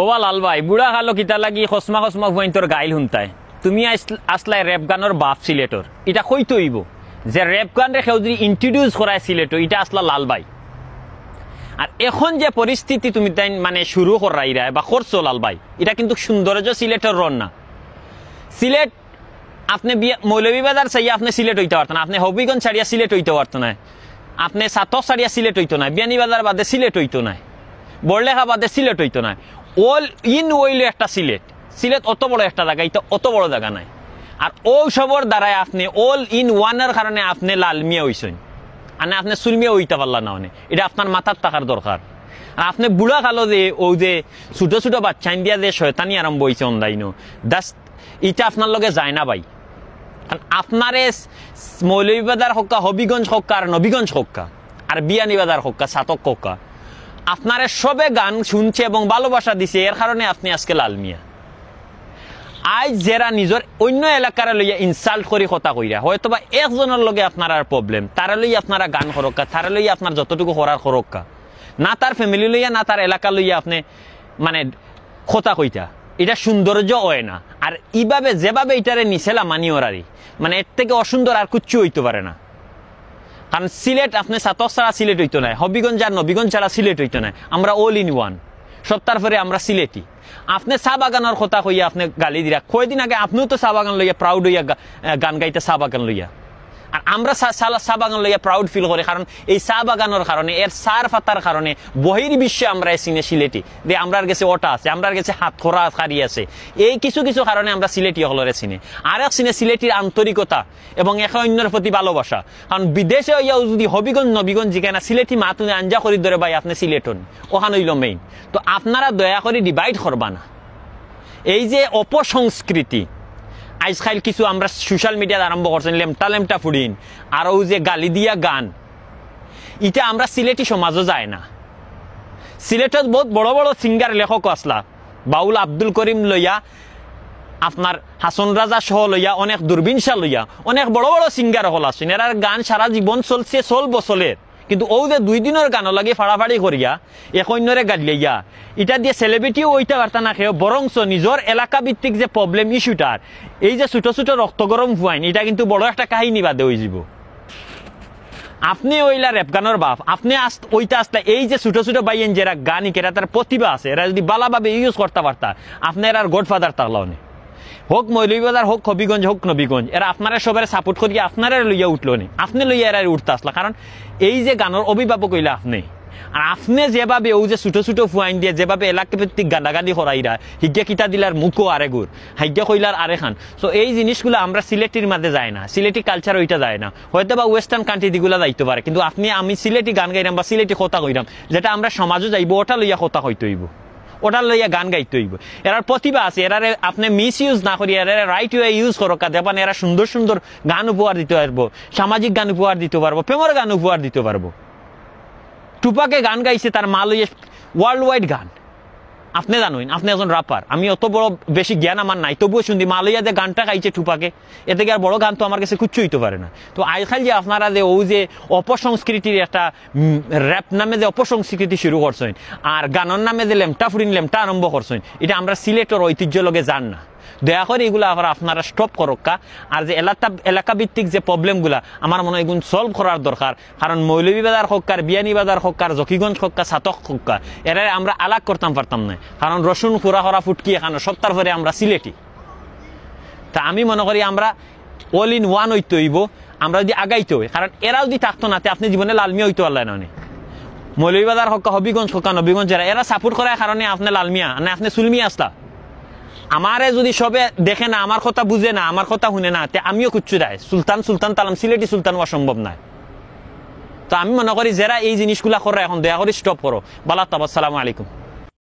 ওবা লাল ভাই বুড়া খালো কিতা লাগি খসমা খসমা ভুয়াইন তোর গাইল হুনতায় তুমি আসলাই র্যাপ গানের বাপ সিলেটর এটা কইতে হইব যে র্যাপ গান রেখে যদি ইন্ট্রোডিউস করায় সিলেটর এটা আসলা লাল ভাই। আর এখন যে পরিস্থিতি তুমি তাই মানে শুরু করাইরা বা করছো লাল ভাই এটা কিন্তু সৌন্দর্য সিলেটের রন না। সিলেট আপনি মৌলভীবাজার চাইয়া আপনি সিলেট হইতে পারতো না, আপনি হবিগঞ্জ ছাড়িয়া সিলেট হইতে পারতো না, আপনি সাতক ছাড়িয়া সিলেট হইতো না, বিয়ানীবাজার বাদে সিলেট হইতো না, বড়লেখা বাদে সিলেট হইতো না। অল ইন ওইল একটা সিলেট, সিলেট অত বড় একটা জায়গা, এটা অত বড় জায়গা নাই। আর ও সবর দ্বারাই আপনি অল ইন ওয়ানের কারণে আপনি লাল মিয়া হইছেন, আর না আপনি সুলমিয়া হইতে পারলা না। মানে এটা আপনার মাথার থাকার দরকার। আর আপনি বুড়া কালো যে ও যে ছোট ছোট বাচ্চা ইন্ডিয়া যে শয়তানি আরম্ভ হয়েছে অনলাইন দাস এটা আপনার লগে যায় না ভাই। কারণ আপনারে মৌলভীবাজার হক্কা, হবিগঞ্জ হক্কা, আর নবীগঞ্জ হক্কা, আর বিয়ানীবাজার হক্কা, সাতক হক্কা, আপনারে সবে গান শুনছে এবং ভালোবাসা দিছে, এর কারণে আপনি আজকে লাল মিয়া। আজ যারা নিজের অন্য এলাকার লইয়া ইনসাল্ট করি কথা কইরা হয়তো বা একজনের লগে আপনার আর প্রবলেম, তারা লইয়া আপনারা গান করক্কা, তারা লইয়া আপনার যতটুকু করার করক্কা, না তার ফ্যামিলি লইয়া না তার এলাকা লইয়া আপনি মানে কথা কইতা, এটা সৌন্দর্য হয় না। আর এইভাবে যেভাবে এটারে নিছেলা মানি ওরারি মানে এর থেকে অসুন্দর আর কিচ্ছু হইতে পারে না। কারণ সিলেট আপনি সাতক ছাড়া সিলেট হইতো না, হবিগঞ্জ আর নবীগঞ্জ ছাড়া সিলেট হইতো না, আমরা অল ইন ওয়ান, সপ্তাহ পরে আমরা সিলেটি। আপনি চা বাগানের কথা কইয়া আপনি গালি দিরা, কয়দিন আগে আপনিও তো চা বাগান লইয়া প্রাউড হইয়া গান গাইতে চা বাগান লইয়া, আর আমরা চা বাগান লইয়া প্রাউড ফিল করি। কারণ এই চা বাগানের কারণে, এর সার ফাতার কারণে বহির্বিশ্বে আমরা চিনে সিলেটি যে আমরার কাছে ওটা আছে, আমরার কাছে হাত খোরা খারি আছে। এই কিছু কিছু কারণে আমরা সিলেটি হলরে চিনি। আর এক চিনে সিলেটির আন্তরিকতা এবং একে অন্যের প্রতি ভালোবাসা। কারণ বিদেশে হইয়াও যদি হবিগঞ্জ নবীগঞ্জ জিজ্ঞানা সিলেটি মা তুমি আঞ্জা করি ধরে ভাই আপনি সিলেটন ওখান হইল মেইন। তো আপনারা দয়া করে ডিভাইড করবা না। এই যে অপসংস্কৃতি আজকাল কিছু আমরা সোশ্যাল মিডিয়াত আরম্ভ করছেন, লেমটা লেমটা ফুডিন আর ও যে গালি দিয়া গান, এটা আমরা সিলেটি সমাজও যায় না। সিলেটত বহুত বড় বড় সিঙ্গার লেখক আসলা, বাউল আব্দুল করিম লইয়া, আপনার হাসন রাজা সহ লইয়া, অনেক দূরবীন শাহ লইয়া অনেক বড় বড় সিঙ্গার হল আসছেন। এরার গান সারা জীবন চলছে 16 বছরের, কিন্তু ও যে 2 দিনের গান লাগে ফাড়াফাড়ি করিয়া এক অন্যরে গালিয়া এটা দিয়ে সেলিব্রিটিও ওইটা পারতা না খেয়ে, বরংস নিজের এলাকা ভিত্তিক যে প্রবলেম ইস্যুটার এই যে ছোট ছোট রক্ত গরম ফুয়াইন, এটা কিন্তু বড় একটা কাহিনী বাদে হয়ে যাব। আপনি ওইলা র্যাপ গানের বাপ, আপনি ওইটা আসলে এই যে ছোট ছোট বাইন যারা গান কেরা তার প্রতিভা আছে, এরা যদি বালাভাবে ইউজ করতে পারতা আপনি এর গডফাদার তাহলে হোক মৌলভীবাজার হোক হবিগঞ্জ হোক নবীগঞ্জ, এরা আপনারা সবাই সাপোর্ট করিয়া আপনারা লইয়া উঠলো নি, আপনি লইয়া এরা উঠতে আসলা। কারণ এই যে গানের অভিভাবক হইলা আপনি, আর আপনি যেভাবে ও যে ছোট ছোট ফুয়াইন দিয়ে যেভাবে এলাকা ভিত্তিক গালাগালি করাইরা, হিজ্ঞা কিতা দিলার মুখও আরে গুড়, হাইজ্ঞা কইলার আরে খান। সো এই জিনিসগুলো আমরা সিলেটির মাঝে যায় না, সিলেটি কালচার ওইটা যায় না। হয়তো বা ওয়েস্টার্ন কান্ট্রি দিগুলা যাইতে পারে, কিন্তু আমি সিলেটি গান গাইলাম বা সিলেটি কথা কইলাম, যেটা আমরা সমাজও যাইব ওটা লইয়া কথা হইতে হইব, ওটা লইয়া গান গাইতে হইব। এরার প্রতিভা আছে, এরারে আপনি মিস ইউজ না করি এরা রাইট ওয়ে ইউজ করো, দেখবেন এরা সুন্দর সুন্দর গান উপহার দিতে পারবো, সামাজিক গান উপহার দিতে পারবো, প্রেমের গান উপহার দিতে পারবো। টুপাকে গান গাইছে তার মা লইয়া ওয়ার্ল্ড ওয়াইড গান, আপনি জানেন, আপনি একজন রাপার, আমি অত বড় বেশি জ্ঞান আমার নাই, তবুও শুনছি মা লইয়া যে গানটা গাইছে টুপাকে, এতে কি আর বড় গান তো আমার কাছে কিচ্ছু হইতে পারে না। তো আজকাল যে আপনারা যে ও যে অপসংস্কৃতির একটা র্যাপ নামে যে অপসংস্কৃতি শুরু করছেন, আর গানের নামে যে লেমটা ফুরিন লেমটা আরম্ভ করছেন, এটা আমরা সিলেটের ঐতিহ্য লগে যান না। দয়া করে এগুলো আবার আপনারা স্টপ করক্কা। আর যে এলাকা ভিত্তিক যে প্রবলেমগুলা আমার মনে হয় এগুলো সলভ করার দরকার। কারণ মৌলভীবাজার হক্কার, বিয়ানীবাজার হক্কার, জকিগঞ্জ হক্কা, সাতক হক্কা, এরা আমরা আলাগ করতাম পারতাম না। কারণ রসুন খুরা খরা ফুটকি এখানে সপ্তাহ পরে আমরা সিলেটি। তা আমি মনে করি আমরা অল ইন ওয়ান হইতে হইব, আমরা যদি আগাইতে হই। কারণ এরা যদি থাকতো না আপনি জীবনে লালমিয়া হইতে পারলেন না। মৌলভীবাজার হক্কা, হবিগঞ্জ হক্কা, নবীগঞ্জ এরা সাপোর্ট করার কারণে আপনি লালমিয়া না আপনি সুলমিয়া আসলা। আমারে যদি সবে দেখে না, আমার কথা বুঝে না, আমার কথা শুনে না, আমিও কুচ্ছু দেয় সুলতান সুলতান তালাম সিলেটি সুলতান হওয়া সম্ভব নয়। তো আমি মনে করি যারা এই জিনিসগুলা করে এখন দয়া করে স্টপ করো। বালা তাবাস, সালামু আলাইকুম।